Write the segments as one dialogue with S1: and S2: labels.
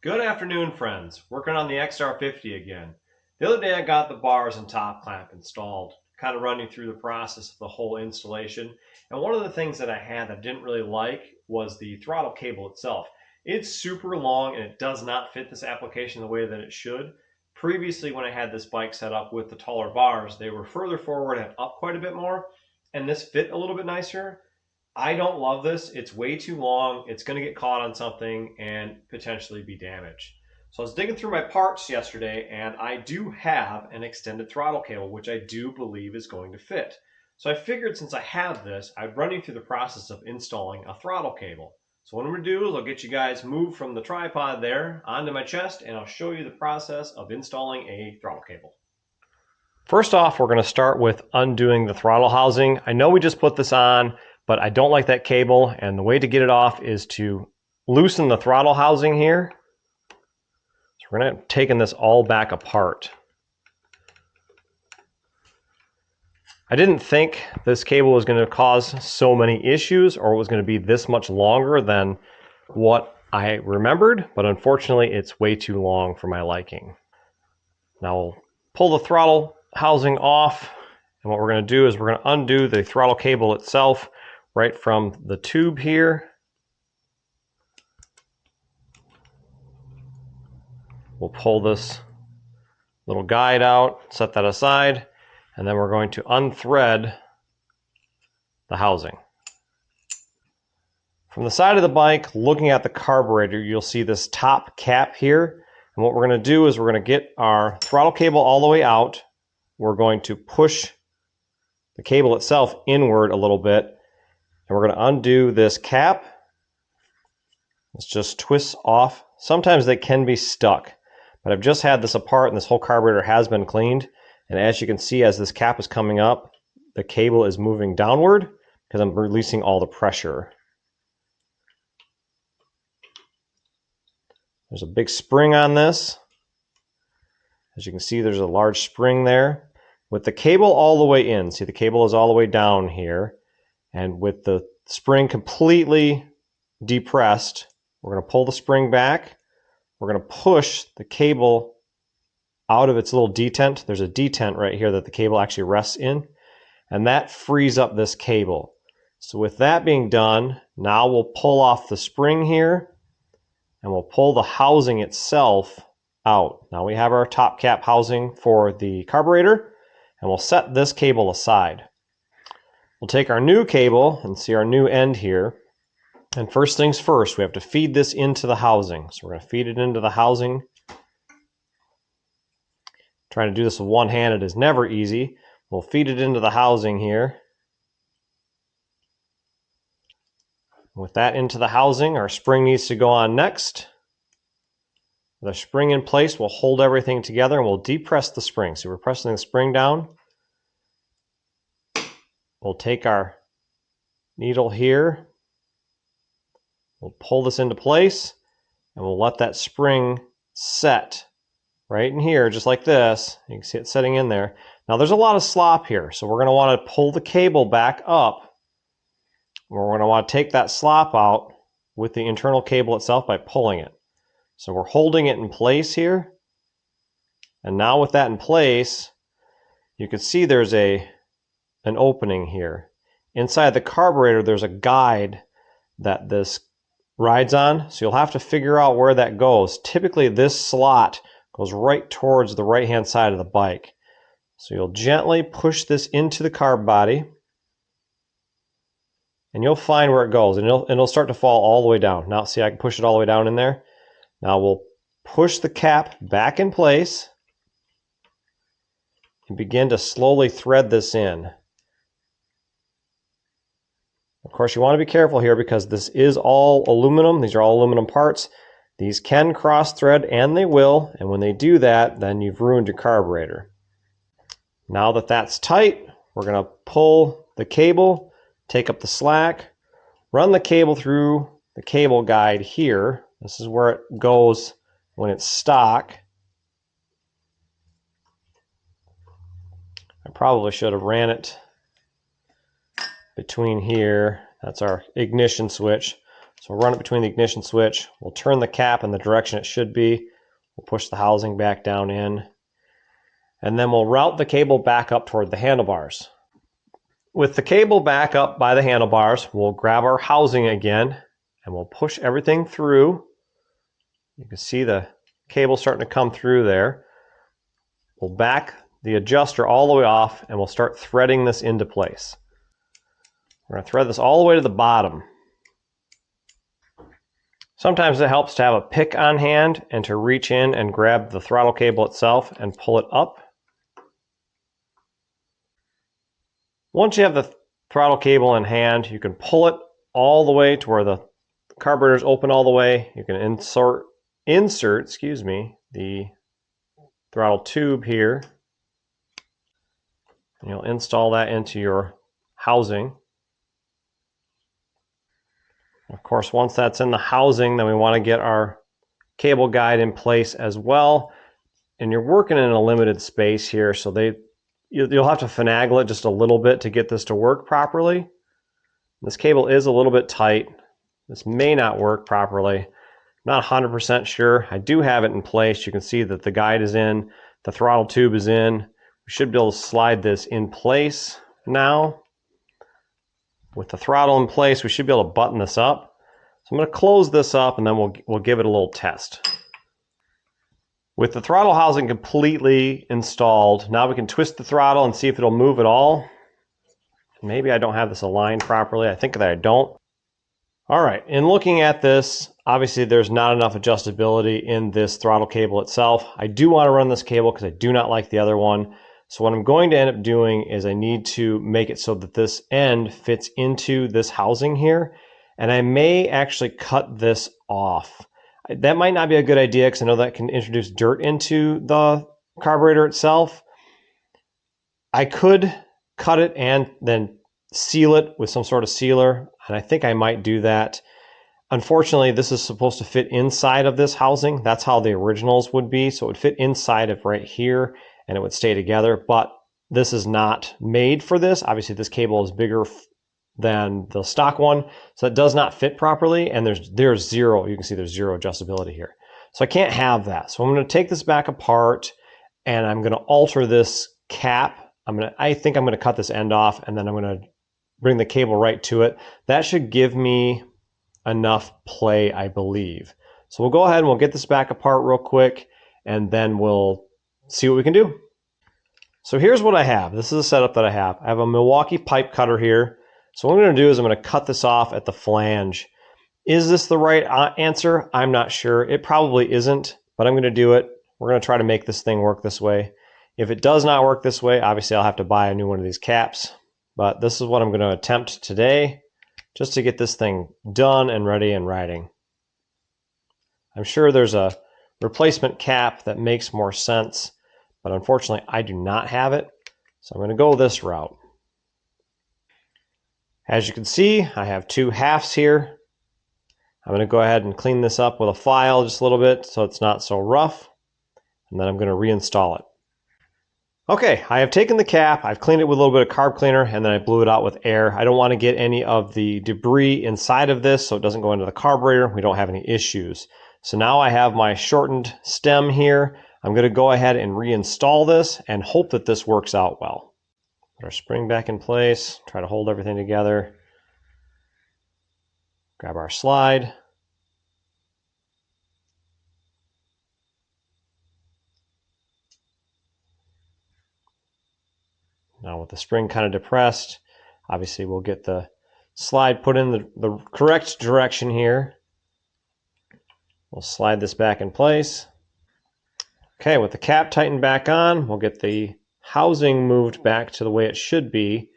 S1: Good afternoon, friends. Working on the XR50 again. The other day I got the bars and top clamp installed, kind of running through the process of the whole installation. And one of the things that I had that I didn't really like was the throttle cable itself. It's super long and it does not fit this application the way that it should. Previously, when I had this bike set up with the taller bars, they were further forward and up quite a bit more, and this fit a little bit nicer. I don't love this. It's way too long. It's going to get caught on something and potentially be damaged. So I was digging through my parts yesterday and I do have an extended throttle cable, which I do believe is going to fit. So I figured since I have this, I'd run you through the process of installing a throttle cable. So what I'm going to do is I'll get you guys moved from the tripod there onto my chest and I'll show you the process of installing a throttle cable. First off, we're going to start with undoing the throttle housing. I know we just put this on, but I don't like that cable, and the way to get it off is to loosen the throttle housing here. So we're going to taking this all back apart. I didn't think this cable was going to cause so many issues or it was going to be this much longer than what I remembered, but unfortunately it's way too long for my liking. Now we'll pull the throttle housing off, and what we're going to do is we're going to undo the throttle cable itself right from the tube here. We'll pull this little guide out, set that aside, and then we're going to unthread the housing. From the side of the bike, looking at the carburetor, you'll see this top cap here. And what we're going to do is we're going to get our throttle cable all the way out. We're going to push the cable itself inward a little bit, and we're going to undo this cap. This just twists off. Sometimes they can be stuck, but I've just had this apart and this whole carburetor has been cleaned. And as you can see, as this cap is coming up, the cable is moving downward because I'm releasing all the pressure. There's a big spring on this. As you can see, there's a large spring there. With the cable all the way in, see the cable is all the way down here, and with the spring completely depressed, we're going to pull the spring back. We're going to push the cable out of its little detent. There's a detent right here that the cable actually rests in, and that frees up this cable. So with that being done, now we'll pull off the spring here, and we'll pull the housing itself out. Now we have our top cap housing for the carburetor, and we'll set this cable aside. We'll take our new cable and see our new end here. And first things first, we have to feed this into the housing. So we're going to feed it into the housing. Trying to do this with one-handed is never easy. We'll feed it into the housing here. With that into the housing, our spring needs to go on next. With the spring in place, we'll hold everything together and we'll depress the spring. So we're pressing the spring down. We'll take our needle here. We'll pull this into place and we'll let that spring set right in here, just like this. You can see it setting in there. Now there's a lot of slop here, so we're going to want to pull the cable back up. We're going to want to take that slop out with the internal cable itself by pulling it. So we're holding it in place here. And now with that in place, you can see there's an opening here. Inside the carburetor, there's a guide that this rides on. So you'll have to figure out where that goes. Typically this slot goes right towards the right-hand side of the bike. So you'll gently push this into the carb body, and you'll find where it goes, and it'll start to fall all the way down. Now see, I can push it all the way down in there. Now we'll push the cap back in place and begin to slowly thread this in. Of course, you want to be careful here because this is all aluminum. These are all aluminum parts. These can cross thread, and they will, and when they do that, then you've ruined your carburetor. Now that that's tight, we're going to pull the cable, take up the slack, run the cable through the cable guide here. This is where it goes when it's stock. I probably should have ran it between here. That's our ignition switch. So we'll run it between the ignition switch. We'll turn the cap in the direction it should be. We'll push the housing back down in. And then we'll route the cable back up toward the handlebars. With the cable back up by the handlebars, we'll grab our housing again and we'll push everything through. You can see the cable starting to come through there. We'll back the adjuster all the way off and we'll start threading this into place. We're going to thread this all the way to the bottom. Sometimes it helps to have a pick on hand and to reach in and grab the throttle cable itself and pull it up. Once you have the throttle cable in hand, you can pull it all the way to where the carburetor is open all the way. You can insert the throttle tube here. And you'll install that into your housing. Of course, once that's in the housing, then we want to get our cable guide in place as well. And you're working in a limited space here, so you'll have to finagle it just a little bit to get this to work properly. This cable is a little bit tight. This may not work properly. Not 100% sure. I do have it in place. You can see that the guide is in, the throttle tube is in. We should be able to slide this in place now. With the throttle in place, we should be able to button this up. So I'm going to close this up and then we'll give it a little test. With the throttle housing completely installed, now we can twist the throttle and see if it'll move at all. Maybe I don't have this aligned properly. I think that I don't. All right, in looking at this, obviously there's not enough adjustability in this throttle cable itself. I do want to run this cable because I do not like the other one. So what I'm going to end up doing is I need to make it so that this end fits into this housing here. And I may actually cut this off. That might not be a good idea because I know that can introduce dirt into the carburetor itself. I could cut it and then seal it with some sort of sealer. And I think I might do that. Unfortunately, this is supposed to fit inside of this housing. That's how the originals would be. So it would fit inside of right here and it would stay together, but this is not made for this. Obviously this cable is bigger than the stock one, so it does not fit properly, and there's zero, you can see there's zero adjustability here. So I can't have that. So I'm going to take this back apart and I'm going to alter this cap. I think I'm going to cut this end off and then I'm going to bring the cable right to it. That should give me enough play, I believe. So we'll go ahead and we'll get this back apart real quick and then we'll see what we can do. So here's what I have. This is a setup that I have. I have a Milwaukee pipe cutter here. So what I'm going to do is I'm going to cut this off at the flange. Is this the right answer? I'm not sure. It probably isn't, but I'm going to do it. We're going to try to make this thing work this way. If it does not work this way, obviously I'll have to buy a new one of these caps, but this is what I'm going to attempt today just to get this thing done and ready and riding. I'm sure there's a replacement cap that makes more sense, but unfortunately I do not have it. So I'm going to go this route. As you can see, I have two halves here. I'm going to go ahead and clean this up with a file just a little bit so it's not so rough. And then I'm going to reinstall it. Okay, I have taken the cap, I've cleaned it with a little bit of carb cleaner, and then I blew it out with air. I don't want to get any of the debris inside of this so it doesn't go into the carburetor. We don't have any issues. So now I have my shortened stem here. I'm going to go ahead and reinstall this and hope that this works out well. Put our spring back in place, try to hold everything together. Grab our slide. Now with the spring kind of depressed, obviously we'll get the slide put in the correct direction here. We'll slide this back in place. Okay, with the cap tightened back on, we'll get the housing moved back to the way it should be,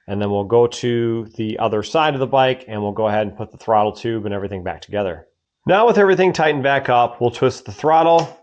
S1: and then we'll go to the other side of the bike and we'll go ahead and put the throttle tube and everything back together. Now with everything tightened back up, we'll twist the throttle.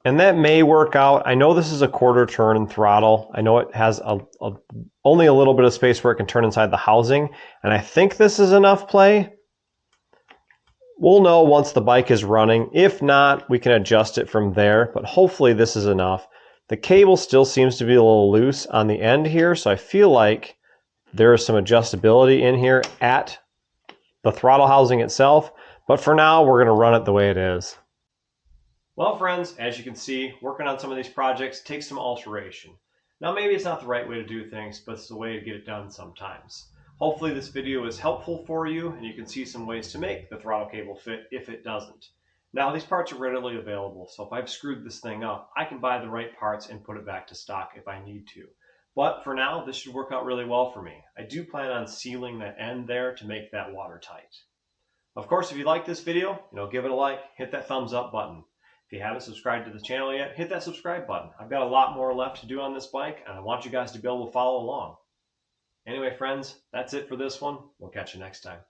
S1: And that may work out. I know this is a quarter turn throttle. I know it has only a little bit of space where it can turn inside the housing. And I think this is enough play. We'll know once the bike is running. If not, we can adjust it from there. But hopefully this is enough. The cable still seems to be a little loose on the end here. So I feel like there is some adjustability in here at the throttle housing itself, but for now we're going to run it the way it is. Well friends, as you can see, working on some of these projects takes some alteration. Now maybe it's not the right way to do things, but it's the way to get it done sometimes. Hopefully this video is helpful for you and you can see some ways to make the throttle cable fit if it doesn't. Now these parts are readily available, so if I've screwed this thing up, I can buy the right parts and put it back to stock if I need to. But for now, this should work out really well for me. I do plan on sealing that end there to make that watertight. Of course, if you like this video, give it a like, hit that thumbs up button. If you haven't subscribed to the channel yet, hit that subscribe button. I've got a lot more left to do on this bike, and I want you guys to be able to follow along. Anyway, friends, that's it for this one. We'll catch you next time.